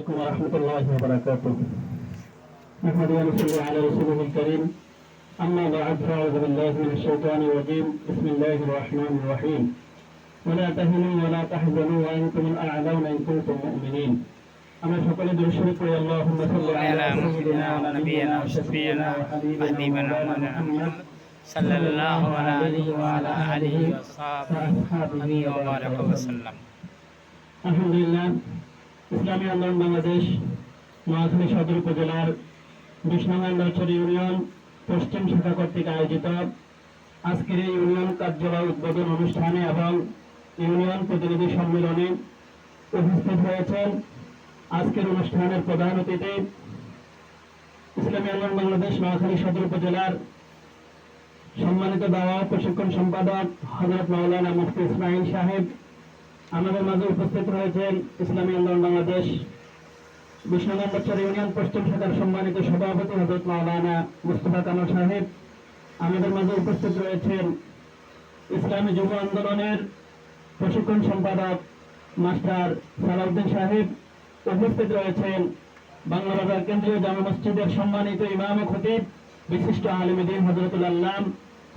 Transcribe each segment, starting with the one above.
عليكم ورحمة الله وبركاته. نحمد ونصلي على رسوله الكريم. أما بعد فأعوذ بالله من الشيطان الرجيم. بسم الله الرحمن الرحيم. ولا تهنوا ولا تحزنوا وأنتم الأعلون إن كنتم مؤمنين. أما فقل درشرك يا اللهم صل على سيدنا ونبينا وشفيعنا وحبيبنا ومولانا محمد صلى الله عليه وعلى آله وصحبه وبارك وسلم. আলহামদুলিল্লাহ, ইসলামী আন্দোলন বাংলাদেশ নোয়াখালী সদর উপজেলার ২০ নং আন্দারছড়ি ইউনিয়ন পশ্চিম শাখা কর্তৃক আয়োজিত আজকের এই ইউনিয়ন কার্যালয় উদ্বোধন অনুষ্ঠানে এবং ইউনিয়ন প্রতিনিধি সম্মেলনে উপস্থিত হয়েছেন আজকের অনুষ্ঠানের প্রধান অতিথি ইসলামী আন্দোলন বাংলাদেশ নোয়াখালী সদর উপজেলার সম্মানিত দাওয়া প্রশিক্ষণ সম্পাদক হযরত মাওলানা মুফতি ইসমাইল সাহেব। আমাদের মাঝে উপস্থিত রয়েছেন ইসলামী আন্দোলন বাংলাদেশ ২০ নং আন্দারছড়ি ইউনিয়ন পশ্চিম শাখার সম্মানিত সভাপতি হযরত মাওলানা মুস্তাফা কামাল সাহেব। আমাদের মাঝে উপস্থিত রয়েছেন ইসলামী যুব আন্দোলনের প্রশিক্ষণ সম্পাদক মাস্টার সালাউদ্দিন সাহেব। উপস্থিত রয়েছেন বাংলাবাজার কেন্দ্রীয় জামে মসজিদের সম্মানিত ইমাম ও খতিব বিশিষ্ট আলেম দ্বীন হযরতুল আল্লাম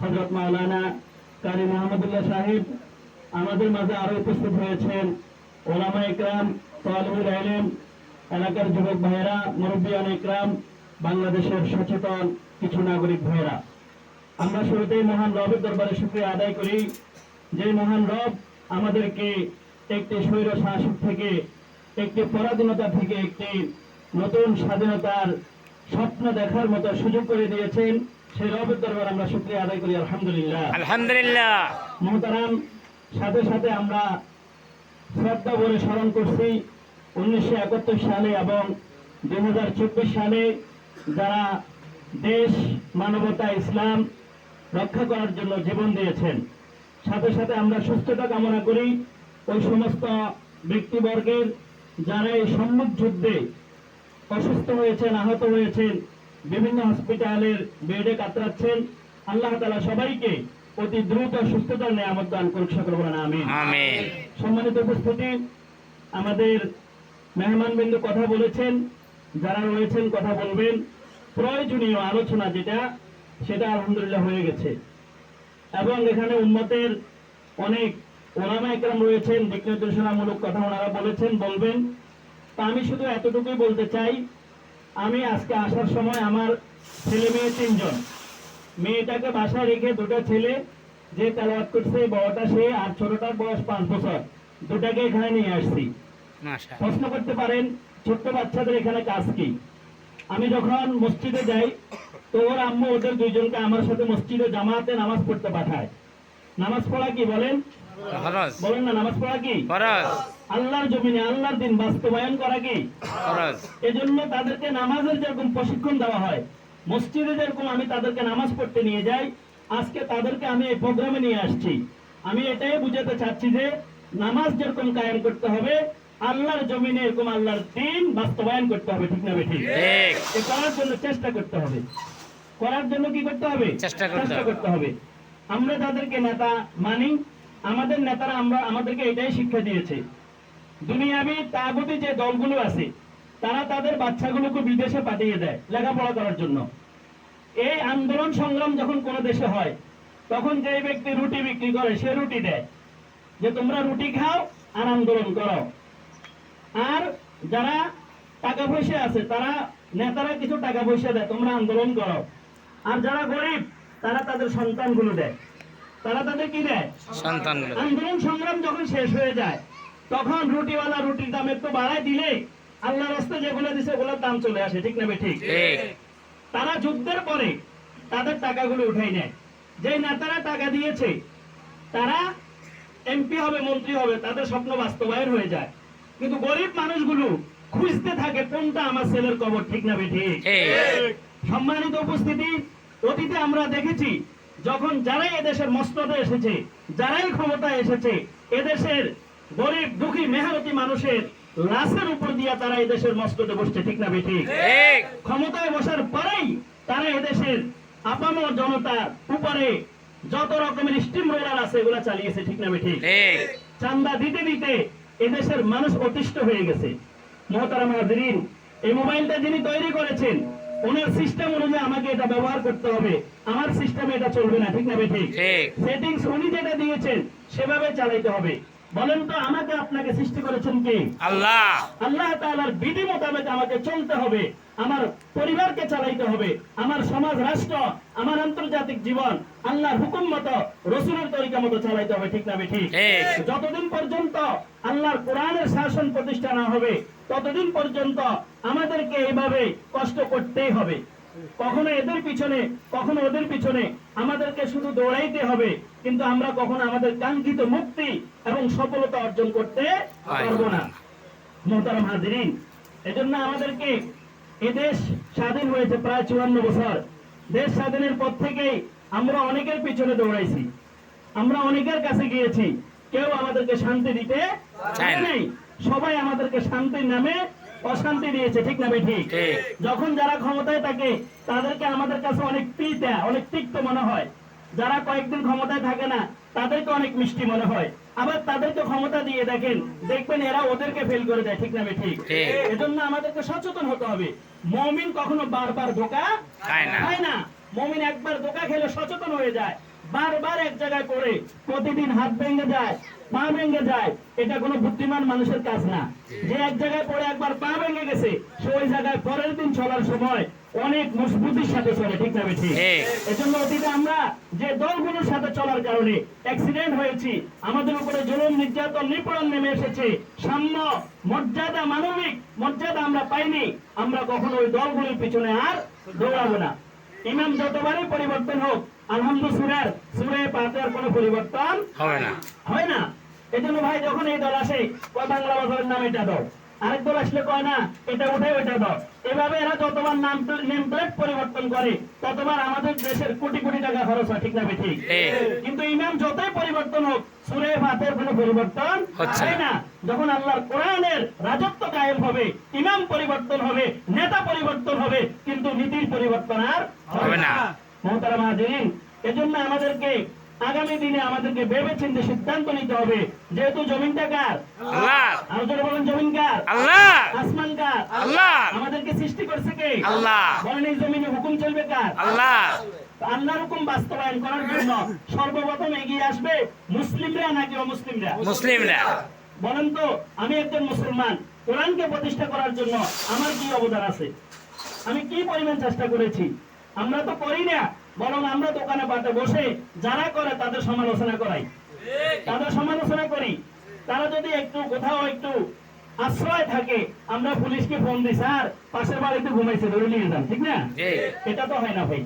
হযরত মাওলানা কারি মুহাম্মদুল্লাহ সাহেব। আমাদের মাঝে আরো উপস্থিত হয়েছেন ওলামা ইকরাম, তালিবুল ইলম, এলাকার যুবক ভাইয়েরা, মুরব্বিয়ান ইকরাম, বাংলাদেশের সচেতন কিছু নাগরিক ভাইয়েরা। আমরা শুরুতেই মহান রবের দরবারে শুকরিয়া আদায় করি, যে মহান রব আমাদেরকে একটি স্বৈর শাসক থেকে, একটি পরাধীনতা থেকে একটি নতুন স্বাধীনতার স্বপ্ন দেখার মতো সুযোগ করে দিয়েছেন। সেই রবের দরবারে আমরা শুকরিয়া আদায় করি আলহামদুলিল্লাহ। আলহামদুলিল্লাহ। মুহতারাম, সাথে সাথে আমরা শ্রদ্ধা ভরে স্মরণ করছি 1971 সালে এবং 2024 সালে যারা দেশ, মানবতা, ইসলাম রক্ষা করার জন্য জীবন দিয়েছেন। সাথে সাথে আমরা সুস্থতা কামনা করি ওই সমস্ত ব্যক্তিবর্গের যারা এই সম্মুখ যুদ্ধে অসুস্থ হয়েছেন, আহত হয়েছেন, বিভিন্ন হসপিটালের বেডে কাতরাচ্ছেন। আল্লাহ তাআলা সবাইকে অতি দ্রুত সুস্থতার নিয়ামত দান করুক, সকলে বলেন আমিন। আমিন। সম্মানিত উপস্থিতি, আমাদের মেহমানবৃন্দ কথা বলেছেন, যারা রয়েছেন কথা বলবেন। প্রয়োজনীয় আলোচনা যেটা, সেটা আলহামদুলিল্লাহ হয়ে গেছে এবং এখানে উম্মতের অনেক ওলামা ইকরাম রয়েছেন, দিক নির্দেশনামূলক কথা ওনারা বলেছেন, বলবেন। তা আমি শুধু এতটুকুই বলতে চাই, আমি আজকে আসার সময় আমার ছেলে মেয়ে 3 জন, মেয়েটাকে বাসায় রেখে 2টা ছেলে যে তেলাওয়াত করছে, বড়টা সে আর ছোটটার বয়স 5 বছর, দুটাকে এখানে নিয়ে আসছি। প্রশ্ন করতে পারেন ছোট্ট বাচ্চাদের এখানে কাজ কি? আমি যখন মসজিদে যাই তো ওর আম্মু ওদের 2 জনকে আমার সাথে মসজিদে জামাতে নামাজ পড়তে পাঠায়। নামাজ পড়া কি বলেন? ফরজ। বলেন না, নামাজ পড়া কি ফরজ? আল্লাহর জমিনে আল্লাহর দিন বাস্তবায়ন করা কি ফরজ? এজন্য তাদেরকে নামাজের যেরকম প্রশিক্ষণ দেওয়া হয়, মসজিদে যেরকম আমি তাদেরকে নামাজ পড়তে নিয়ে যাই, আজকে তাদেরকে আমি এই প্রোগ্রামে নিয়ে আসছি। আমি এটাই বুঝাতে চাচ্ছি যে নামাজ যেরকম কায়েম করতে হবে, আল্লাহর জমিনে এরকম আল্লাহর দিন বাস্তবায়ন করতে হবে। ঠিক না ঠিক? ঠিক। করার জন্য চেষ্টা করতে হবে। করার জন্য কি করতে হবে? চেষ্টা করতে হবে। আমরা যাদেরকে নেতা মানি, আমাদের নেতারা আমাদেরকে এটাই শিক্ষা দিয়েছে। দুনিয়াবি তাগুতি যে দলগুলো আছে, তারা তাদের বাচ্চাগুলোকে বিদেশে পাঠিয়ে দেয় লেখাপড়া করার জন্য। এই আন্দোলন সংগ্রাম যখন কোন দেশে হয়, তখন যে ব্যক্তি রুটি বিক্রি করে সে রুটি দেয় যে তোমরা রুটি খাও আর আন্দোলন করো। আর যারা টাকা পয়সা আছে, তারা নেতারা কিছু টাকা পয়সা দেয়, তোমরা আন্দোলন করো। আর যারা গরিব, তারা তাদের সন্তানগুলো দেয়। তারা তাদের কি দেয়? সন্তানগুলো। আন্দোলন সংগ্রাম যখন শেষ হয়ে যায়, তখন রুটিওয়ালা রুটির দাম একটু বাড়ায় দিলে আল্লাহর রাস্তায় যেগুলো দিছে ওগুলোর দাম চলে আসে। ঠিক না ঠিক? তারা যুদ্ধের পরে তাদের টাকাগুলো উঠাই নেয়। যে নেতারা টাকা দিয়েছে তারা এমপি হবে, মন্ত্রী হবে, তাদের স্বপ্ন বাস্তবায়ন হয়ে যায়। কিন্তু গরিব মানুষগুলো খুঁজতে থাকে কোনটা আমার ছেলের কবর। ঠিক না ঠিক? সম্মানিত উপস্থিতি, অতীতে আমরা দেখেছি যখন যারাই এদেশের মসনদে এসেছে, যারাই ক্ষমতায় এসেছে, এদেশের গরিব দুঃখী মেহনতি মানুষের লাশের উপর দিয়া তারা এদেশের মসনদে বসছে। ঠিক না ঠিক? ক্ষমতায় বসার পরেই তারা এদেশের আপামর জনতার উপরে যত রকমের স্টিম রোলার আছে এগুলা চালিয়েছে। ঠিক না ঠিক? চান্দা দিতে দিতে এদেশের মানুষ অতিষ্ঠ হয়ে গেছে। মোহতারাম হাজিরিন, এই মোবাইলটা যিনি তৈরি করেছেন ওনার সিস্টেম অনুযায়ী আমাকে এটা ব্যবহার করতে হবে, আমার সিস্টেমে এটা চলবে না, ঠিক না ঠিক? ঠিক। সেটিংস উনি যেটা দিয়েছেন সেভাবে চালাইতে হবে। বলেন তো আমাকে আপনাকে সৃষ্টি করেছেন কে? আল্লাহ। আল্লাহ তাআলার বিধি মোতাবেক আমাকে চলতে হবে, আমার পরিবারকে চালাইতে হবে, আমার সমাজ রাষ্ট্র, আমার আন্তর্জাতিক জীবন আল্লাহর হুকুম মতো রাসূলের তরিকা মতো চালাইতে হবে, ঠিক না ঠিক? ঠিক। যতদিন পর্যন্ত আল্লাহর কোরআনের শাসন প্রতিষ্ঠা না হবে ততদিন পর্যন্ত আমাদেরকে এইভাবে কষ্ট করতেই হবে। কখনো এদের পিছনে কখনো ওদের পিছনে আমাদেরকে শুধু দৌড়াইতে হবে, কিন্তু আমরা কখনো আমাদের কাঙ্ক্ষিত মুক্তি এবং সফলতা অর্জন করতে পারবো না। মোহতারাম হাজিরিন, এজন্য আমাদেরকে এদেশ স্বাধীন হয়েছে প্রায় 54 বছর। দেশ স্বাধীনের পর থেকেই আমরা অনেকের পিছনে দৌড়াইছি, আমরা অনেকের কাছে গিয়েছি, কেউ আমাদেরকে শান্তি দিতে চায় নাই। সবাই আমাদেরকে শান্তির নামে অশান্তি দিয়েছে, ঠিক না ঠিক? ঠিক। যখন যারা ক্ষমতায় থাকে তাদেরকে আমাদের কাছে অনেক তিতা, অনেক তিক্ত মনে হয়। যারা কয়েকদিন ক্ষমতায় থাকে না তাদেরকে অনেক মিষ্টি মনে হয়। আবার তাদেরকে ক্ষমতা দিয়ে দেখবেন এরা ওদেরকে ফেল করে দেয়, ঠিক না ঠিক? এজন্য আমাদেরকে সচেতন হতে হবে। মুমিন কখনো বারবার ধোঁকা খায় না। মুমিন একবার ধোঁকা খেলে সচেতন হয়ে যায়, বারবার এক জায়গায় পড়ে প্রতিদিন হাত ভেঙে যায়, পা ভেঙে যায়, এটা কোনো বুদ্ধিমান মানুষের কাজ না। যে এক জায়গায় পড়ে একবার পা ভেঙে গেছে সে ওই জায়গায় পরের দিন চলার সময় অনেক মজবুতির সাথে চলে, ঠিক না ঠিক? এজন্য অতীতে আমরা যে দলগুলোর সাথে চলার কারণে অ্যাক্সিডেন্ট হয়েছি, আমাদের উপরে জুলুম নির্যাতন নিপীড়ন নেমে এসেছে, সাম্য মর্যাদা মানবিক মর্যাদা আমরা পাইনি, আমরা কখনো ওই দলগুলোর পিছনে আর দৌড়াবো না। ইমাম যতবারই পরিবর্তন হোক আলহামদুলিল্লাহ সূরা ফাতিহার কোনো পরিবর্তন হয় না। এজন্য ভাই যখন এই দল আসে কয় বাংলা বাজারের নাম এটা দাও, আরেক দল আসলে কয় না এটা উঠে ওইটা দাও, এভাবে এরা যতবার নেম প্লেট পরিবর্তন করে ততবার আমাদের দেশের কোটি কোটি টাকা খরচ হয়, ঠিক না ঠিক? কিন্তু ইমাম যতই পরিবর্তন হোক সূরা ফাতিহার কোনো পরিবর্তন হয় না। যখন আল্লাহর কোরআনের রাজত্ব কায়েম হবে, ইমাম পরিবর্তন হবে, নেতা পরিবর্তন হবে, কিন্তু নীতির পরিবর্তন আর হবে না। মোহতারাম হাজিরিন, এজন্য আমাদেরকে আগামী দিনে আমাদেরকে ভেবে চিন্তে সিদ্ধান্ত নিতে হবে। যেহেতু জমিনটা কার? আল্লাহ। আর যারা বলেন জমিন কার? আল্লাহ। আসমান কার? আল্লাহ। আমাদেরকে সৃষ্টি করছে কে? আল্লাহ। বলেন এই জমিনে হুকুম চলবে কার? আল্লাহ। আল্লাহর হুকুম বাস্তবায়ন করার জন্য সর্বপ্রথম এগিয়ে আসবে মুসলিমরা নাকি অমুসলিমরা? মুসলিমরা। বলেন তো আমি একজন মুসলমান, কোরআনকে প্রতিষ্ঠা করার জন্য আমার কি অবদান আছে? আমি কি পরিমাণ চেষ্টা করেছি? আমরা তো করি না, বরং আমরা দোকানে পাটে বসে যারা করে তাদের সমালোচনা করাই, তাদের সমালোচনা করি। তারা যদি একটু কোথাও একটু আশ্রয় থাকে আমরা পুলিশকে ফোন দিই, স্যার পাশের বাড়িতে ঘুমাইছে ধরে নিয়ে যান, ঠিক না? এটা তো হয় না ভাই।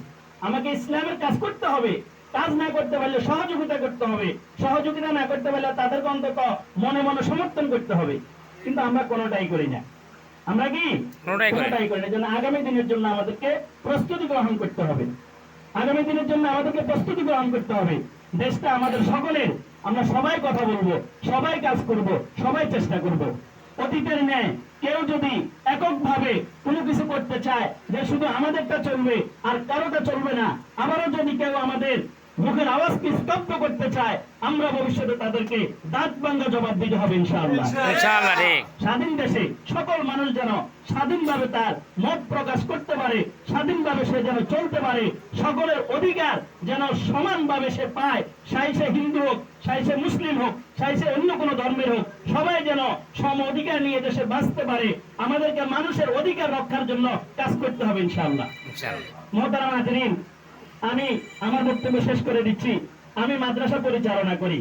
আমাকে ইসলামের কাজ করতে হবে, কাজ না করতে পারলে সহযোগিতা করতে হবে, সহযোগিতা না করতে পারলে তাদেরকে অন্তত মনে মনে সমর্থন করতে হবে। কিন্তু আমরা কোনোটাই করি না। আমরা কি কোনোটাই করি না। জন্য আগামী দিনের জন্য আমাদেরকে প্রস্তুতি গ্রহণ করতে হবে। আগামী দিনের জন্য আমাদেরকে প্রস্তুতি গ্রহণ করতে হবে। দেশটা আমাদের সকলের, আমরা সবাই কথা বলবো, সবাই কাজ করব, সবাই চেষ্টা করব। অতীতের ন্যায় কেউ যদি এককভাবে কোনো কিছু করতে চায় যে শুধু আমাদেরটা চলবে আর কারোটা চলবে না, আবারও যদি কেউ আমাদের মুখের আওয়াজকে স্তব্ধ করতে চায় আমরা ভবিষ্যতে তাদেরকে দাঁত ভাঙা জবাব দিতে হবে ইনশাআল্লাহ। স্বাধীন দেশে সকল মানুষ যেন স্বাধীনভাবে তার মত প্রকাশ করতে পারে, স্বাধীনভাবে সে যেন চলতে পারে, সকলের অধিকার যেন সমানভাবে সে পায়, সাই সে হিন্দু হোক, সাই সে মুসলিম হোক, সাই সে অন্য কোনো ধর্মের হোক, সবাই যেন সম অধিকার নিয়ে দেশে বাঁচতে পারে। আমাদেরকে মানুষের অধিকার রক্ষার জন্য কাজ করতে হবে ইনশাআল্লাহ। মোহতারাম হাজিরিন, আমি আমার বক্তব্য শেষ করে দিচ্ছি। আমি মাদ্রাসা পরিচালনা করি।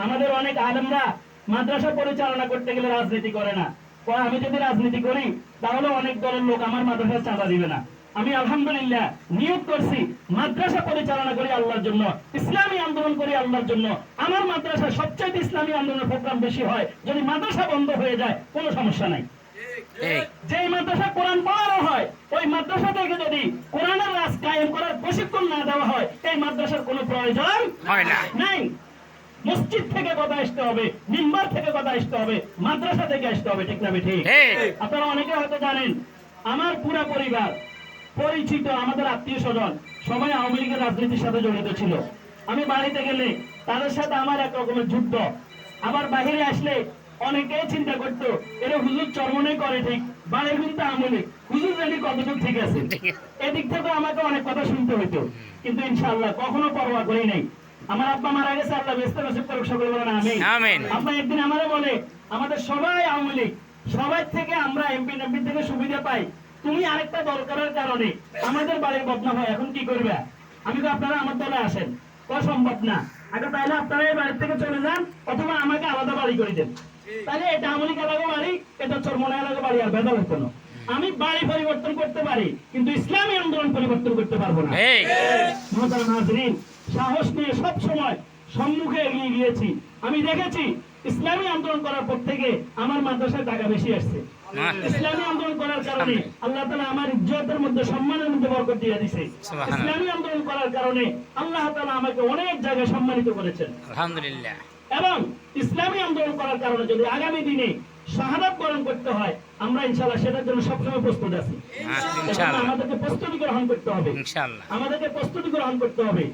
আমাদের অনেক আলেমরা মাদ্রাসা পরিচালনা করতে গেলে রাজনীতি করে না। আমি যদি রাজনীতি করি তাহলে অনেক দলের লোক আমার মাদ্রাসার চাঁদা দিবে না। আমি আলহামদুলিল্লাহ নিয়োগ করছি মাদ্রাসা পরিচালনা করি আল্লাহর জন্য, ইসলামী আন্দোলন করি আল্লাহর জন্য। আমার মাদ্রাসায় সবচেয়ে ইসলামী আন্দোলনের প্রোগ্রাম বেশি হয়। যদি মাদ্রাসা বন্ধ হয়ে যায় কোনো সমস্যা নাই। যে মাদ্রাসা কোরআন পড়ানো হয় ওই মাদ্রাসা থেকে যদি কোরআনের রাজ কায়েম করার প্রশিক্ষণ না দেওয়া হয় এই মাদ্রাসার কোনো প্রয়োজন হয় না। নাই, মসজিদ থেকে কথা আসতে হবে, মিম্বার থেকে কথা আসতে হবে, মাদ্রাসা থেকে আসতে হবে, ঠিক না ঠিক? আপনারা অনেকে হয়তো জানেন আমার পুরো পরিবার পরিচিত, আমাদের আত্মীয় স্বজন সবাই আওয়ামী লীগের রাজনীতির সাথে জড়িত ছিল। আমি বাড়িতে গেলে তাদের সাথে আমার এক রকমের যুদ্ধ, আবার বাহিরে আসলে অনেকেই চিন্তা করতো এটা হুজুর চরমনে করে ঠিক, বাড়ি কিন্তু আমলে হুজুর জানি কতটুকু ঠিক আছে। এদিক থেকে আমাকে অনেক কথা শুনতে হইতো, কিন্তু ইনশাআল্লাহ কখনো পরোয়া করি নাই। আমার আব্বা মারা গেছে, আল্লাহ ব্যস্ত নসিব করুক, সকলে বলেন আমিন। আমিন। আব্বা একদিন আমারে বলে, আমাদের সবাই আওয়ামী লীগ, সবাই থেকে আমরা এমপি থেকে সুবিধা পাই, তুমি আরেকটা দল করার কারণে আমাদের বাড়ির বদনাম হয়, এখন কি করবে? আমি তো আপনারা আমার দলে আসেন, সম্ভব না। আগে তাহলে আপনারা এই বাড়ি থেকে চলে যান, অথবা আমাকে আলাদা বাড়ি করে দেন। তাহলে এটা আওয়ামী লীগ এলাকা বাড়ি, এটা চরমনা এলাকা বাড়ি, আর ভেদাল হতো না। আমি বাড়ি পরিবর্তন করতে পারি, কিন্তু ইসলামী আন্দোলন পরিবর্তন করতে পারবো না। মোহতারাম হাজরিন, সাহস নিয়ে সব সময় সম্মুখে এগিয়ে গিয়েছি। আমি দেখেছি ইসলামী আন্দোলন করার পর থেকে আমার মাদ্রাসায় টাকা বেশি আসছে। ইসলামী আন্দোলন করার কারণে আল্লাহ তাআলা আমার ইজ্জতের মধ্যে, সম্মানের মধ্যে বরকত দিয়ে দিয়েছে। ইসলামী আন্দোলন করার কারণে আল্লাহ তাআলা আমাকে অনেক জায়গায় সম্মানিত করেছেন, আলহামদুলিল্লাহ। এবং ইসলামী আন্দোলন করার কারণে যদি আগামী দিনে শাহাদাত বরণ করতে হয়, আমরা ইনশাআল্লাহ সেটার জন্য সবসময় প্রস্তুত আছি। আমাদেরকে প্রস্তুতি গ্রহণ করতে হবে, আমাদেরকে প্রস্তুতি গ্রহণ করতে হবে।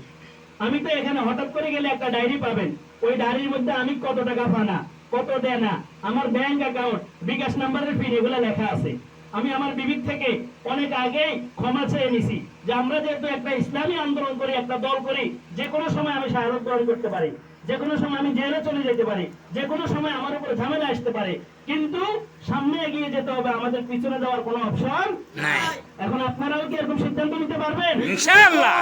আমি তো এখানে হঠাৎ করে গেলে একটা ডায়েরি পাবেন, ওই ডায়েরির মধ্যে আমি কত টাকা পানা, কত দেনা, আমার ব্যাংক অ্যাকাউন্ট, বিকাশ নাম্বারের পিন, এগুলো লেখা আছে। আমি আমার বিবির থেকে অনেক আগেই ক্ষমা চেয়ে নিছি যে আমরা যেহেতু একটা ইসলামী আন্দোলন করি, একটা দল করি, যে কোনো সময় আমি শাহাদাত বরণ করতে পারি, যে কোনো সময় আমি জেলে চলে যেতে পারি, যে কোনো সময় আমার উপরে ঝামেলা আসতে পারে, কিন্তু সামনে এগিয়ে যেতে হবে, আমাদের পিছনে যাওয়ার কোনো অপশন নাই। এখন আপনারাও কি এরকম সিদ্ধান্ত নিতে পারবেন? ইনশাআল্লাহ।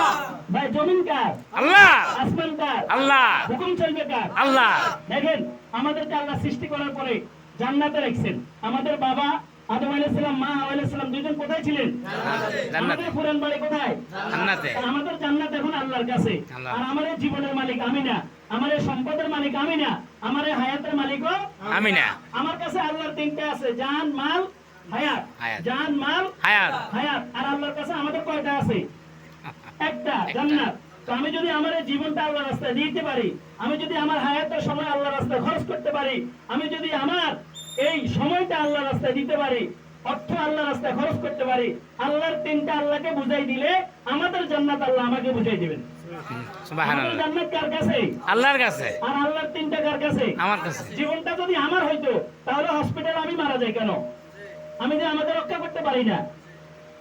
ভাই, জমিন কার? আল্লাহ। আসমান কার? আল্লাহ। হুকুম চলবে কার? আল্লাহ। দেখেন, আমাদেরকে আল্লাহ সৃষ্টি করার পরে জান্নাতে রাখছেন। আমাদের বাবা আদম আলাইহিস সালাম, মা হাওয়া আলাইহিস সালাম দুইজন কোথায় ছিলেন? জান্নাতে। আমাদের পুরান বাড়ি কোথায়? জান্নাতে। আমাদের জান্নাত এখন আল্লাহর কাছে। আর আমাদের জীবনের মালিক আমি না, আমাদের সম্পদের মালিক আমি না, আমাদের হায়াতের মালিকও আমি না। আমার কাছে আল্লাহর তিনটা আছে, জান, মাল, হায়াত। জান, মাল, হায়াত। হায়াত। আর আল্লাহর কাছে আমাদের কয়টা আছে? একটা, জান্নাত। তো আমি যদি আমার জীবনটা আল্লাহর রাস্তায় দিতে পারি, আমি যদি আমার হায়াতের সময় আল্লাহর রাস্তায় খরচ করতে পারি, আমি যদি আমার এই সময়টা আল্লাহর রাস্তায় দিতে পারি, অর্থ আল্লাহর রাস্তায় খরচ করতে পারি, আল্লাহর তিনটা আল্লাহকে বুঝাই দিলে আমাদের জান্নাত আল্লাহ আমাকে বুঝাই দিবেন। সুবহানাল্লাহ। জান্নাত কার কাছে? আল্লাহর কাছে। আর আল্লাহর তিনটা কার কাছে? আমার কাছে। জীবনটা যদি আমার হইতো, তাহলে হসপিটালে আমি মারা যাই কেন? আমি যে আমাকে রক্ষা করতে পারি না।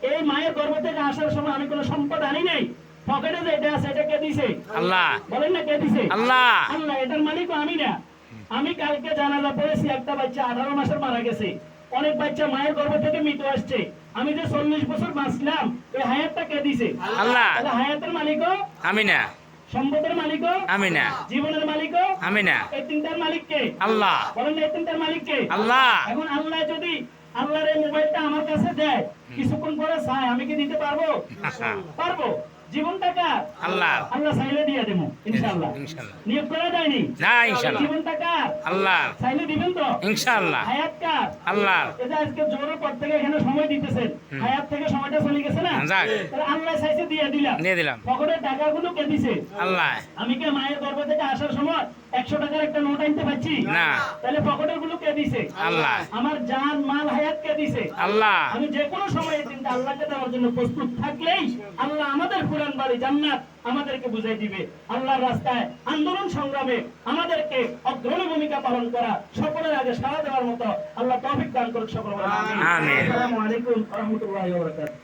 এই মায়ের গর্ভ থেকে আসার সময় আমি কোনো সম্পদ আনি নাই, পকেটে যেটা আছে এটা কে দিছে? আল্লাহ। বলেন না, কে দিছে? আল্লাহ। আল্লাহ, এটার মালিক আমি না। আমি কালকে জানাজা পড়েছি, একটা বাচ্চা 18 মাসের মারা গেছে, অনেক বাচ্চা মায়ের গর্ভ থেকে মৃত আসছে। আমি যে 40 বছর বাঁচলাম, এই হায়াতটা কে দিছে? আল্লাহ। তাহলে হায়াতের মালিকও আমি না, সম্পদের মালিকও আমি না, জীবনের মালিকও আমি না। এই তিনটার মালিক কে? আল্লাহ। বলেন না, এই তিনটার মালিক কে? আল্লাহ। এখন আল্লাহ যদি আল্লাহর এই মোবাইলটা আমার কাছে দেয়, কিছুক্ষণ পরে চাই, আমি কি দিতে পারবো? পারবো। জীবনটা কার? আল্লাহ। আল্লাহ চাইলে দিয়ে দেব ইনশাআল্লাহ। নিয়োগ করা যায়নি না, ইনশাআল্লাহ। জীবনটা কার? আল্লাহ। চাইলে দিবেন তো ইনশাআল্লাহ। হায়াত কার? আল্লাহ। এই যে আজকে জোরের পর থেকে এখানে সময় দিতেছেন, হায়াত থেকে সময়টা চলে গেছে না? তাহলে আল্লাহ চাইছে দিয়ে দিলাম। পকেটের টাকাগুলো কে দিছে? আল্লাহ। আমি কি মায়ের গর্ভ থেকে আসার সময় 100 টাকার একটা নোট আনতে পারছি না? তাহলে পকেটের গুলো কে দিছে? আল্লাহ। আমার জান, মাল, হায়াত কে দিছে? আল্লাহ। আমি যে কোনো সময় এই চিন্তা আল্লাহকে দেওয়ার জন্য প্রস্তুত থাকলেই আল্লাহ আমাদের পুরান বাড়ি জান্নাত আমাদেরকে বুঝাই দিবে। আল্লাহর রাস্তায় আন্দোলন সংগ্রামে আমাদেরকে অগ্রণী ভূমিকা পালন করা, সকলের আগে সাড়া দেওয়ার মতো আল্লাহ তৌফিক দান করুন। সকল আমিন। আসসালামু আলাইকুম ওয়া রাহমাতুল্লাহি ওয়া বারাকাতুহু।